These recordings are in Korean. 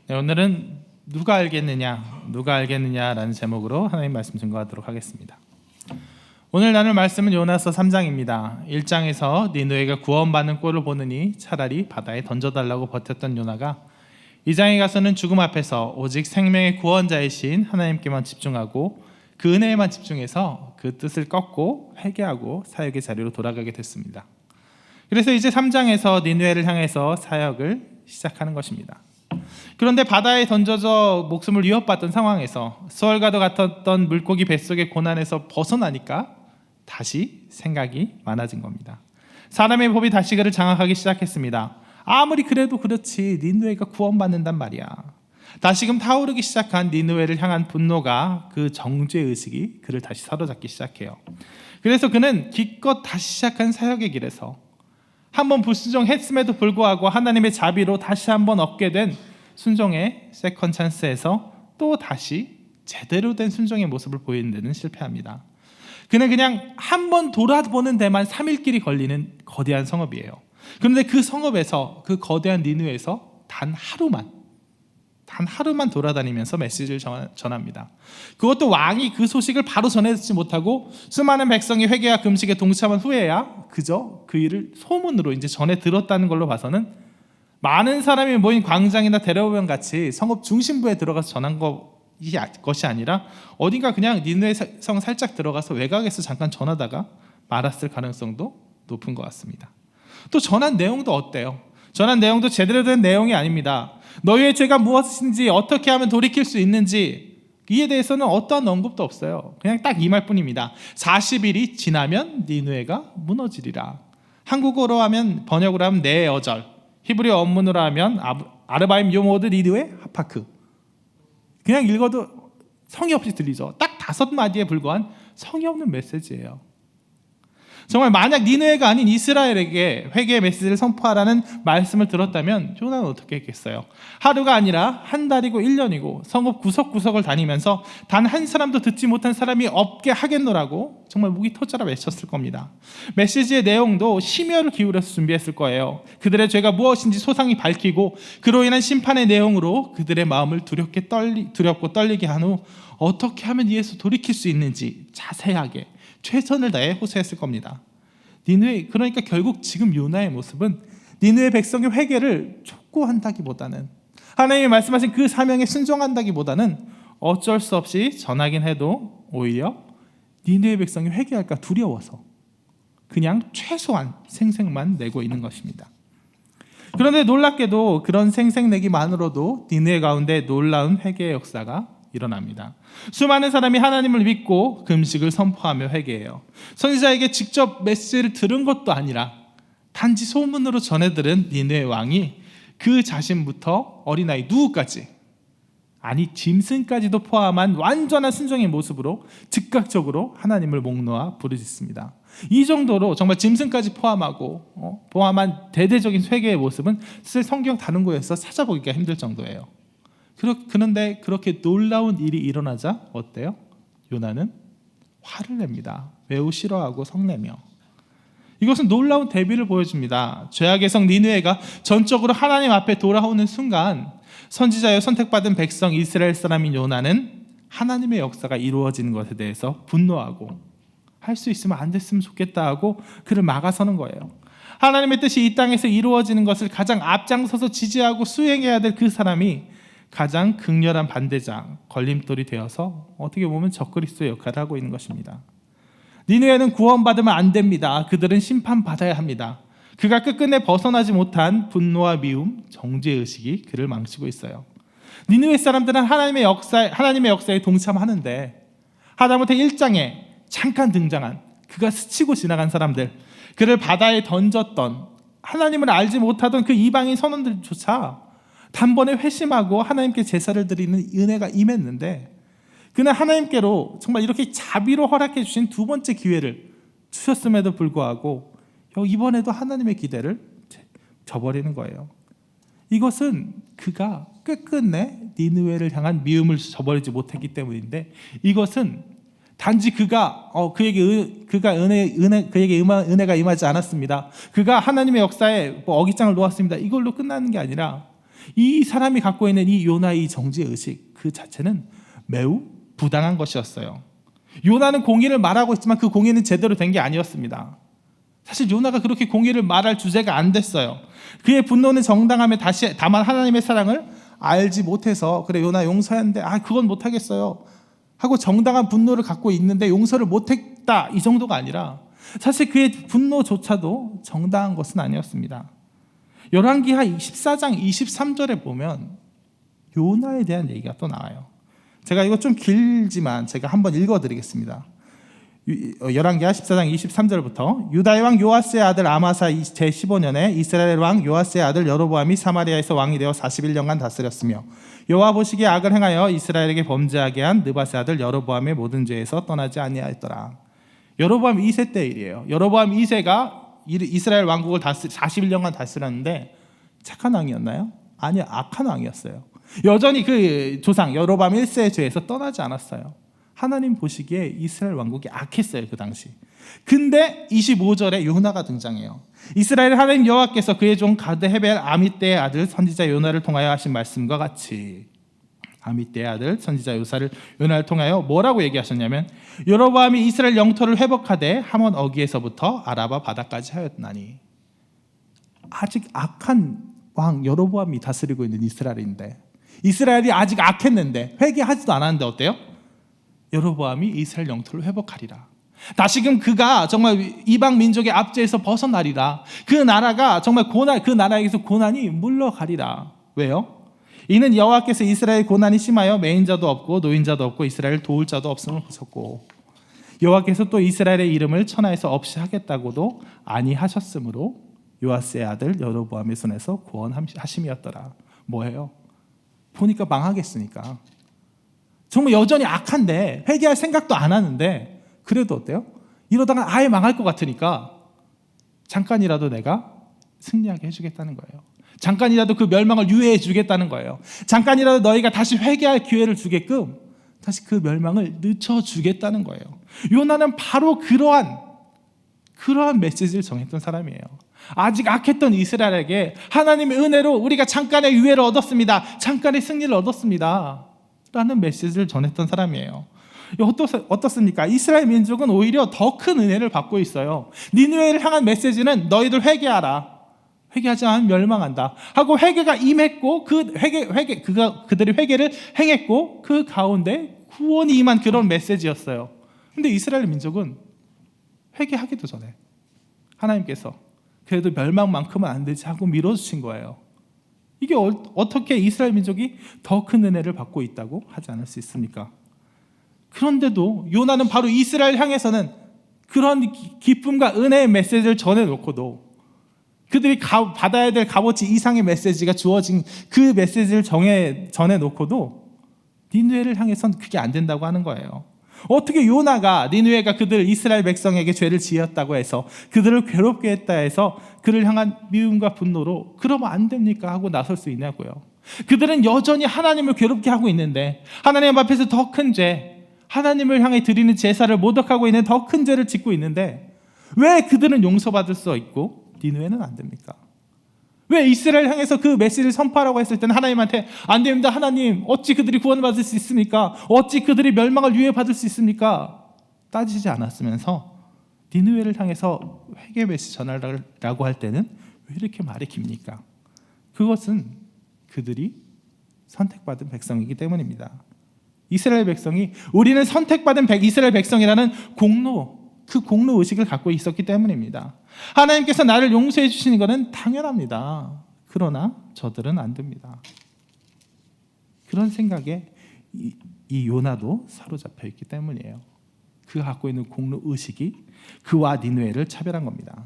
네, 오늘은 누가 알겠느냐라는 제목으로 하나님 말씀 증거하도록 하겠습니다. 오늘 나눌 말씀은 요나서 3장입니다. 1장에서 니느웨가 구원받는 꼴을 보느니 차라리 바다에 던져달라고 버텼던 요나가 2장에 가서는 죽음 앞에서 오직 생명의 구원자이신 하나님께만 집중하고 그 은혜에만 집중해서 그 뜻을 꺾고 회개하고 사역의 자리로 돌아가게 됐습니다. 그래서 이제 3장에서 니느웨를 향해서 사역을 시작하는 것입니다. 그런데 바다에 던져져 목숨을 위협받던 상황에서 수월과도 같았던 물고기 뱃속의 고난에서 벗어나니까 다시 생각이 많아진 겁니다. 사람의 법이 다시 그를 장악하기 시작했습니다. 아무리 그래도 그렇지 니느웨가 구원받는단 말이야. 다시금 타오르기 시작한 니느웨를 향한 분노가, 그 정죄의식이 그를 다시 사로잡기 시작해요. 그래서 그는 기껏 다시 시작한 사역의 길에서 한번 불순종했음에도 불구하고 하나님의 자비로 다시 한번 얻게 된 순종의 세컨 찬스에서 또 다시 제대로 된 순종의 모습을 보이는 데는 실패합니다. 그는 그냥 한번 돌아보는 데만 3일길이 걸리는 거대한 성읍이에요. 그런데 그 성읍에서, 그 거대한 니느웨에서 단 하루만 돌아다니면서 메시지를 전합니다. 그것도 왕이 그 소식을 바로 전해듣지 못하고 수많은 백성이 회개와 금식에 동참한 후에야 그저 그 일을 소문으로 이제 전해 들었다는 걸로 봐서는 많은 사람이 모인 광장이나 대로변 같이 성읍 중심부에 들어가서 전한 것이 아니라 어딘가 그냥 니느웨 성 살짝 들어가서 외곽에서 잠깐 전하다가 말았을 가능성도 높은 것 같습니다. 또 전한 내용도 어때요? 전한 내용도 제대로 된 내용이 아닙니다. 너희의 죄가 무엇인지, 어떻게 하면 돌이킬 수 있는지, 이에 대해서는 어떠한 언급도 없어요. 그냥 딱 이 말뿐입니다. 40일이 지나면 니느웨가 무너지리라. 한국어로 하면, 번역으로 하면 네 어절, 히브리어 원문으로 하면 아르바임 요모드 니느웨 하파크. 그냥 읽어도 성의 없이 들리죠. 딱 5마디에 불과한 성의 없는 메시지예요. 정말 만약 니느웨가 아닌 이스라엘에게 회개의 메시지를 선포하라는 말씀을 들었다면 요나는 어떻게 했겠어요? 하루가 아니라 한 달이고 1년이고 성읍 구석구석을 다니면서 단 한 사람도 듣지 못한 사람이 없게 하겠노라고 정말 목이 터져라 외쳤을 겁니다. 메시지의 내용도 심혈을 기울여서 준비했을 거예요. 그들의 죄가 무엇인지 소상히 밝히고 그로 인한 심판의 내용으로 그들의 마음을 두렵고 떨리게 한 후 어떻게 하면 이에서 돌이킬 수 있는지 자세하게 최선을 다해 호소했을 겁니다. 니느웨, 그러니까 결국 지금 요나의 모습은 니느웨 백성의 회개를 촉구한다기보다는, 하나님이 말씀하신 그 사명에 순종한다기보다는 어쩔 수 없이 전하긴 해도 오히려 니느웨 백성이 회개할까 두려워서 그냥 최소한 생색만 내고 있는 것입니다. 그런데 놀랍게도 그런 생색내기만으로도 니느웨 가운데 놀라운 회개의 역사가 일어납니다. 수많은 사람이 하나님을 믿고 금식을 선포하며 회개해요. 선지자에게 직접 메시지를 들은 것도 아니라 단지 소문으로 전해들은 니느웨 왕이 그 자신부터 어린아이 누구까지, 아니 짐승까지도 포함한 완전한 순종의 모습으로 즉각적으로 하나님을 목 놓아 부르짖습니다. 이 정도로 정말 짐승까지 포함한 대대적인 회개의 모습은 사실 성경 다른 곳에서 찾아보기가 힘들 정도예요. 그런데 그렇게 놀라운 일이 일어나자 어때요? 요나는 화를 냅니다. 매우 싫어하고 성내며. 이것은 놀라운 대비를 보여줍니다. 죄악의 성 니느웨가 전적으로 하나님 앞에 돌아오는 순간 선지자여 선택받은 백성 이스라엘 사람인 요나는 하나님의 역사가 이루어지는 것에 대해서 분노하고 할 수 있으면 안 됐으면 좋겠다 하고 그를 막아서는 거예요. 하나님의 뜻이 이 땅에서 이루어지는 것을 가장 앞장서서 지지하고 수행해야 될 그 사람이 가장 극렬한 반대장, 걸림돌이 되어서 어떻게 보면 적그리스도의 역할을 하고 있는 것입니다. 니느웨는 구원받으면 안 됩니다. 그들은 심판받아야 합니다. 그가 끝끝내 벗어나지 못한 분노와 미움, 정죄의식이 그를 망치고 있어요. 니느웨 사람들은 하나님의 역사에 동참하는데 하다못해 1장에 잠깐 등장한 그가 스치고 지나간 사람들, 그를 바다에 던졌던, 하나님을 알지 못하던 그 이방인 선원들조차 단번에 회심하고 하나님께 제사를 드리는 은혜가 임했는데, 그는 하나님께로 정말 이렇게 자비로 허락해 주신 두 번째 기회를 주셨음에도 불구하고 이번에도 하나님의 기대를 저버리는 거예요. 이것은 그가 끝끝내 니느웨를 향한 미움을 저버리지 못했기 때문인데, 이것은 단지 그에게 은혜가 임하지 않았습니다. 그가 하나님의 역사에 어깃장을 놓았습니다. 이걸로 끝나는 게 아니라 이 사람이 갖고 있는 이 요나의 정죄의식 그 자체는 매우 부당한 것이었어요. 요나는 공의를 말하고 있지만 그 공의는 제대로 된 게 아니었습니다. 사실 요나가 그렇게 공의를 말할 주제가 안 됐어요. 그의 분노는 정당함에 다만 하나님의 사랑을 알지 못해서 그래 요나 용서했는데 그건 못하겠어요 하고 정당한 분노를 갖고 있는데 용서를 못했다 이 정도가 아니라 사실 그의 분노조차도 정당한 것은 아니었습니다. 열왕기하 14장 23절에 보면 요나에 대한 얘기가 또 나와요. 제가 이거 좀 길지만 제가 한번 읽어드리겠습니다. 열왕기하 14장 23절부터 유다의 왕 요아스의 아들 아마사 제15년에 이스라엘 왕 요아스의 아들 여로보암이 사마리아에서 왕이 되어 41년간 다스렸으며 여호와 보시기에 악을 행하여 이스라엘에게 범죄하게 한 느밧의 아들 여로보암의 모든 죄에서 떠나지 아니하였더라. 여로보암 2세 때 일이에요. 여로보암 2세가 이스라엘 왕국을 41년간 다스렸는데 착한 왕이었나요? 아니요, 악한 왕이었어요. 여전히 그 조상 여로보암 1세의 죄에서 떠나지 않았어요. 하나님 보시기에 이스라엘 왕국이 악했어요 그 당시. 근데 25절에 요나가 등장해요. 이스라엘 하나님 여호와께서 그의 종 가드 헤벨 아미떼의 아들 선지자 요나를 통하여 하신 말씀과 같이 아미떼의 아들 선지자 요나를 통하여 뭐라고 얘기하셨냐면 여로보암이 이스라엘 영토를 회복하되 하몬 어기에서부터 아라바 바다까지 하였나니. 아직 악한 왕 여로보암이 다스리고 있는 이스라엘인데 이스라엘이 아직 악했는데 회개하지도 않았는데 어때요? 여로보암이 이스라엘 영토를 회복하리라. 다시금 그가 정말 이방 민족의 압제에서 벗어나리라. 그 나라가 정말 그 나라에게서 고난이 물러가리라. 왜요? 이는 여호와께서 이스라엘 고난이 심하여 매인자도 없고 노인자도 없고 이스라엘 도울 자도 없음을 보셨고 여호와께서 또 이스라엘의 이름을 천하에서 없이 하겠다고도 아니하셨으므로 요아스의 아들 여로보암의 손에서 구원하심이었더라. 뭐예요? 보니까 망하겠으니까. 정말 여전히 악한데 회개할 생각도 안 하는데 그래도 어때요? 이러다가 아예 망할 것 같으니까 잠깐이라도 내가 승리하게 해주겠다는 거예요. 잠깐이라도 그 멸망을 유예해 주겠다는 거예요. 잠깐이라도 너희가 다시 회개할 기회를 주게끔 다시 그 멸망을 늦춰주겠다는 거예요. 요나는 바로 그러한 메시지를 정했던 사람이에요. 아직 악했던 이스라엘에게 하나님의 은혜로 우리가 잠깐의 유예를 얻었습니다. 잠깐의 승리를 얻었습니다. 라는 메시지를 전했던 사람이에요. 어떻습니까? 이스라엘 민족은 오히려 더 큰 은혜를 받고 있어요. 니느웨를 향한 메시지는 너희들 회개하라. 회개하지 않으면 멸망한다. 하고 회개가 임했고 그들이 회개를 행했고 그 가운데 구원이 임한 그런 메시지였어요. 근데 이스라엘 민족은 회개하기도 전에 하나님께서 그래도 멸망만큼은 안 되지 하고 밀어주신 거예요. 이게 어떻게 이스라엘 민족이 더 큰 은혜를 받고 있다고 하지 않을 수 있습니까? 그런데도 요나는 바로 이스라엘 향해서는 그런 기쁨과 은혜의 메시지를 전해놓고도 그들이 받아야 될 값어치 이상의 메시지가 주어진 그 메시지를 전해놓고도 니느웨를 향해서는 그게 안 된다고 하는 거예요. 어떻게 요나가 니느웨가 그들 이스라엘 백성에게 죄를 지었다고 해서 그들을 괴롭게 했다 해서 그를 향한 미움과 분노로 그러면 안 됩니까? 하고 나설 수 있냐고요. 그들은 여전히 하나님을 괴롭게 하고 있는데 하나님 앞에서 더 큰 죄, 하나님을 향해 드리는 제사를 모독하고 있는 더 큰 죄를 짓고 있는데 왜 그들은 용서받을 수 있고 니느웨는 안 됩니까? 왜 이스라엘 향해서 그 메시지를 선포하라고 했을 때는 하나님한테 안 됩니다. 하나님 어찌 그들이 구원을 받을 수 있습니까? 어찌 그들이 멸망을 유예받을 수 있습니까? 따지지 않았으면서 니느웨를 향해서 회개 메시지 전하라고 할 때는 왜 이렇게 말이 깁니까? 그것은 그들이 선택받은 백성이기 때문입니다. 이스라엘 백성이 우리는 선택받은 이스라엘 백성이라는 그 공로 의식을 갖고 있었기 때문입니다. 하나님께서 나를 용서해 주시는 것은 당연합니다. 그러나 저들은 안 됩니다. 그런 생각에 이 요나도 사로잡혀 있기 때문이에요. 그가 갖고 있는 공로 의식이 그와 니느웨를 차별한 겁니다.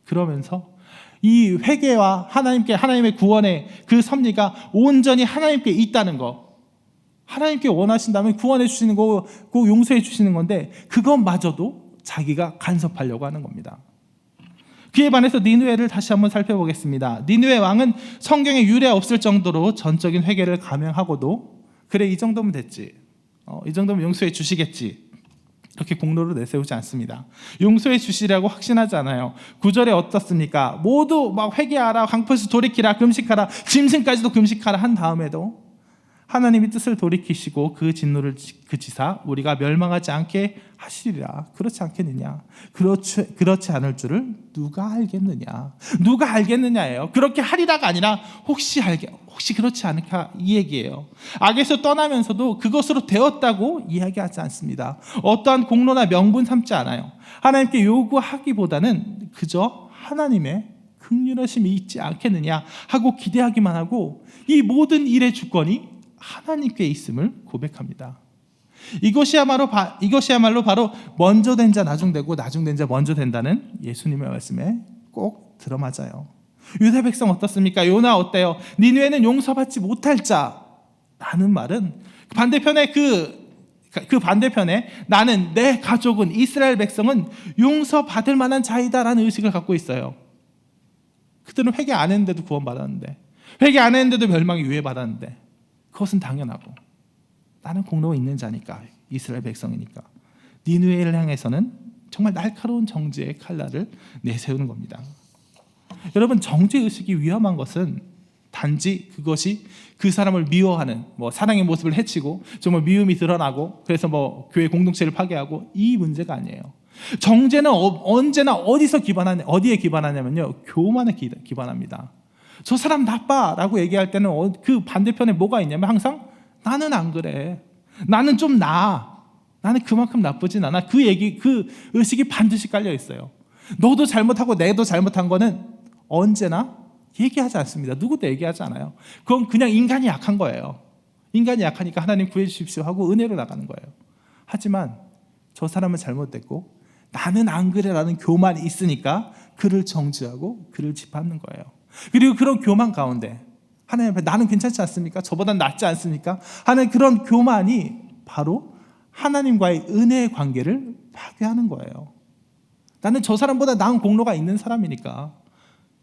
그러면서 이 회개와 하나님의 구원의 그 섭리가 온전히 하나님께 있다는 거, 하나님께 원하신다면 구원해 주시는 거, 꼭 용서해 주시는 건데 그것마저도 자기가 간섭하려고 하는 겁니다. 그에 반해서 니느웨를 다시 한번 살펴보겠습니다. 니느웨 왕은 성경에 유례 없을 정도로 전적인 회개를 감행하고도 그래 이 정도면 됐지, 이 정도면 용서해 주시겠지 그렇게 공로를 내세우지 않습니다. 용서해 주시라고 확신하지 않아요. 9절에 어떻습니까? 모두 막 회개하라, 강포에서 돌이키라, 금식하라, 짐승까지도 금식하라 한 다음에도 하나님이 뜻을 돌이키시고 그 진노를 그치사 우리가 멸망하지 않게 하시리라. 그렇지 않겠느냐? 그렇지 않을 줄을 누가 알겠느냐? 누가 알겠느냐예요. 그렇게 하리라가 아니라 혹시 그렇지 않을까 이 얘기예요. 악에서 떠나면서도 그것으로 되었다고 이야기하지 않습니다. 어떠한 공로나 명분 삼지 않아요. 하나님께 요구하기보다는 그저 하나님의 긍휼하심이 있지 않겠느냐 하고 기대하기만 하고 이 모든 일의 주권이 하나님께 있음을 고백합니다. 이것이야말로 바로 먼저 된 자 나중 되고 나중 된 자 먼저 된다는 예수님의 말씀에 꼭 들어맞아요. 유다 백성 어떻습니까? 요나 어때요? 니느웨는 용서받지 못할 자라는 말은 반대편에 그 반대편에 나는 내 가족은 이스라엘 백성은 용서받을 만한 자이다라는 의식을 갖고 있어요. 그들은 회개 안 했는데도 구원받았는데, 회개 안 했는데도 멸망이 유예받았는데, 그것은 당연하고 나는 공로가 있는 자니까, 이스라엘 백성이니까. 니느웨를 향해서는 정말 날카로운 정죄의 칼날을 내세우는 겁니다. 여러분, 정죄의식이 위험한 것은 단지 그것이 그 사람을 미워하는, 사랑의 모습을 해치고 정말 미움이 드러나고 그래서 교회 공동체를 파괴하고 이 문제가 아니에요. 정죄는 언제나 어디에 기반하냐면요, 교만에 기반합니다. 저 사람 나빠라고 얘기할 때는 그 반대편에 뭐가 있냐면 항상 나는 안 그래, 나는 좀 나아, 나는 그만큼 나쁘진 않아, 그 의식이 반드시 깔려 있어요. 너도 잘못하고 내도 잘못한 거는 언제나 얘기하지 않습니다. 누구도 얘기하지 않아요. 그건 그냥 인간이 약한 거예요. 인간이 약하니까 하나님 구해 주십시오 하고 은혜로 나가는 거예요. 하지만 저 사람은 잘못됐고 나는 안 그래라는 교만이 있으니까 그를 정죄하고 그를 짓밟는 거예요. 그리고 그런 교만 가운데 하나님 앞에 나는 괜찮지 않습니까? 저보단 낫지 않습니까? 하는 그런 교만이 바로 하나님과의 은혜의 관계를 파괴하는 거예요. 나는 저 사람보다 나은 공로가 있는 사람이니까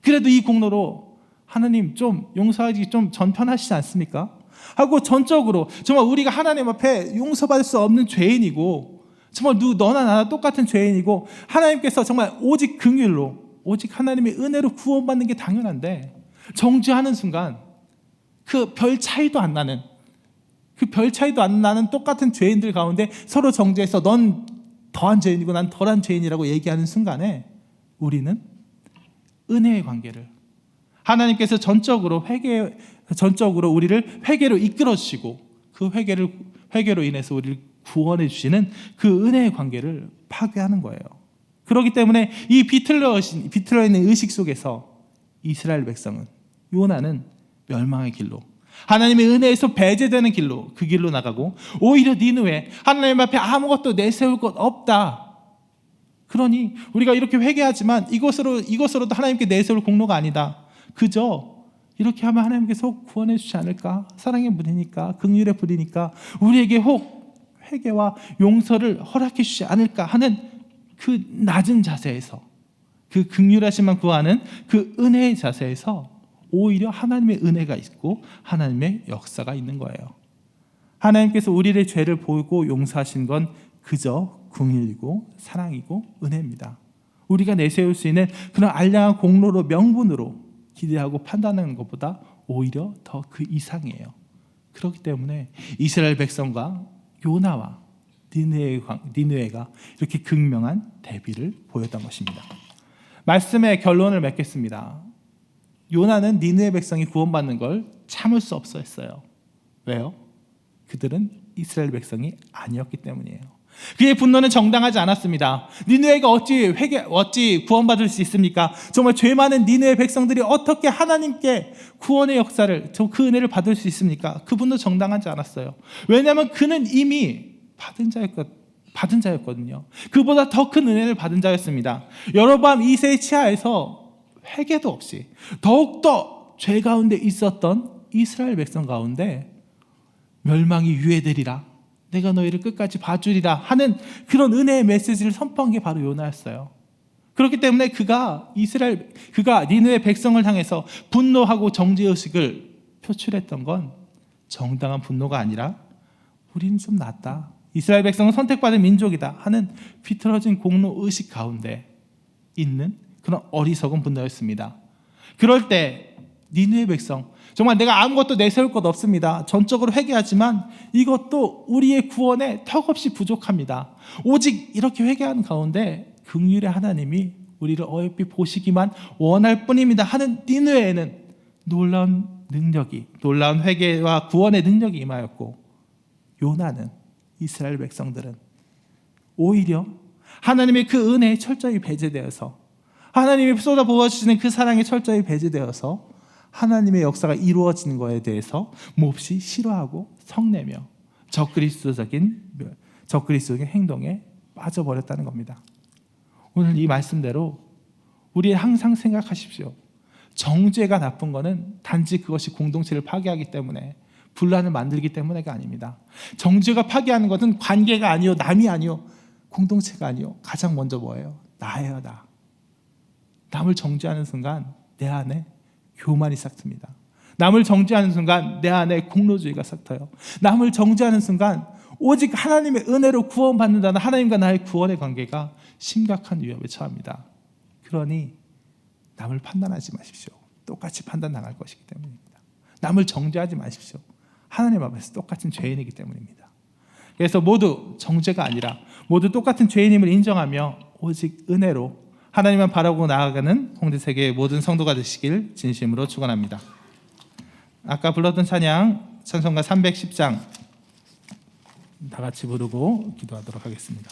그래도 이 공로로 하나님 좀 용서하기 좀 전편하시지 않습니까? 하고 전적으로 정말 우리가 하나님 앞에 용서받을 수 없는 죄인이고 정말 너나 나나 똑같은 죄인이고 하나님께서 정말 오직 긍휼로 오직 하나님의 은혜로 구원받는 게 당연한데 정죄하는 순간 그 별 차이도 안 나는 똑같은 죄인들 가운데 서로 정죄해서 넌 더한 죄인이고 난 덜한 죄인이라고 얘기하는 순간에 우리는 은혜의 관계를 하나님께서 전적으로 우리를 회개로 이끌어 주시고 그 회개로 인해서 우리를 구원해 주시는 그 은혜의 관계를 파괴하는 거예요. 그렇기 때문에 이 비틀어 있는 의식 속에서 이스라엘 백성은 요나는 멸망의 길로 하나님의 은혜에서 배제되는 길로 그 길로 나가고 오히려 니느웨 하나님 앞에 아무것도 내세울 것 없다. 그러니 우리가 이렇게 회개하지만 이것으로도 하나님께 내세울 공로가 아니다. 그저 이렇게 하면 하나님께서 구원해 주지 않을까? 사랑의 문이니까 긍휼의 불이니까 우리에게 혹 회개와 용서를 허락해 주지 않을까 하는 그 낮은 자세에서 그 긍휼하심만 구하는 그 은혜의 자세에서 오히려 하나님의 은혜가 있고 하나님의 역사가 있는 거예요. 하나님께서 우리의 죄를 보고 용서하신 건 그저 긍휼이고 사랑이고 은혜입니다. 우리가 내세울 수 있는 그런 알량한 공로로 명분으로 기대하고 판단하는 것보다 오히려 더 그 이상이에요. 그렇기 때문에 이스라엘 백성과 요나와 니느웨가 이렇게 극명한 대비를 보였던 것입니다. 말씀의 결론을 맺겠습니다. 요나는 니느웨 백성이 구원받는 걸 참을 수 없었어요. 왜요? 그들은 이스라엘 백성이 아니었기 때문이에요. 그의 분노는 정당하지 않았습니다. 니느웨가 어찌 구원받을 수 있습니까? 정말 죄 많은 니느웨 백성들이 어떻게 하나님께 구원의 역사를, 그 은혜를 받을 수 있습니까? 그 분노 정당하지 않았어요. 왜냐하면 그는 이미 받은 자였거든요. 그보다 더 큰 은혜를 받은 자였습니다. 여로보암 2세의 치하에서 회개도 없이 더욱더 죄 가운데 있었던 이스라엘 백성 가운데 멸망이 유예되리라, 내가 너희를 끝까지 봐주리라 하는 그런 은혜의 메시지를 선포한 게 바로 요나였어요. 그렇기 때문에 그가 니느웨 백성을 향해서 분노하고 정죄의식을 표출했던 건 정당한 분노가 아니라 우리는 좀 낫다, 이스라엘 백성은 선택받은 민족이다 하는 비틀어진 공로 의식 가운데 있는 그런 어리석은 분노였습니다. 그럴 때 니느웨 백성, 정말 내가 아무것도 내세울 것 없습니다. 전적으로 회개하지만 이것도 우리의 구원에 턱없이 부족합니다. 오직 이렇게 회개하는 가운데 긍휼의 하나님이 우리를 어여삐 보시기만 원할 뿐입니다 하는 니느웨에는 놀라운 능력이, 놀라운 회개와 구원의 능력이 임하였고, 요나는, 이스라엘 백성들은 오히려 하나님의 그 은혜에 철저히 배제되어서, 하나님이 쏟아부어주시는 그 사랑에 철저히 배제되어서 하나님의 역사가 이루어지는 것에 대해서 몹시 싫어하고 성내며 적그리스도적인 행동에 빠져버렸다는 겁니다. 오늘 이 말씀대로 우리 항상 생각하십시오. 정죄가 나쁜 것은 단지 그것이 공동체를 파괴하기 때문에, 분란을 만들기 때문에가 아닙니다. 정죄가 파괴하는 것은 관계가 아니요, 남이 아니요, 공동체가 아니요, 가장 먼저 뭐예요? 나예요, 나. 남을 정죄하는 순간 내 안에 교만이 싹 틉니다. 남을 정죄하는 순간 내 안에 공로주의가 싹 터요. 남을 정죄하는 순간 오직 하나님의 은혜로 구원받는다는 하나님과 나의 구원의 관계가 심각한 위협에 처합니다. 그러니 남을 판단하지 마십시오. 똑같이 판단당할 것이기 때문입니다. 남을 정죄하지 마십시오. 하나님 앞에서 똑같은 죄인이기 때문입니다. 그래서 모두 정죄가 아니라 모두 똑같은 죄인임을 인정하며 오직 은혜로 하나님만 바라고 나아가는 홍대세계의 모든 성도가 되시길 진심으로 축원합니다. 아까 불렀던 찬양, 찬송가 310장 다 같이 부르고 기도하도록 하겠습니다.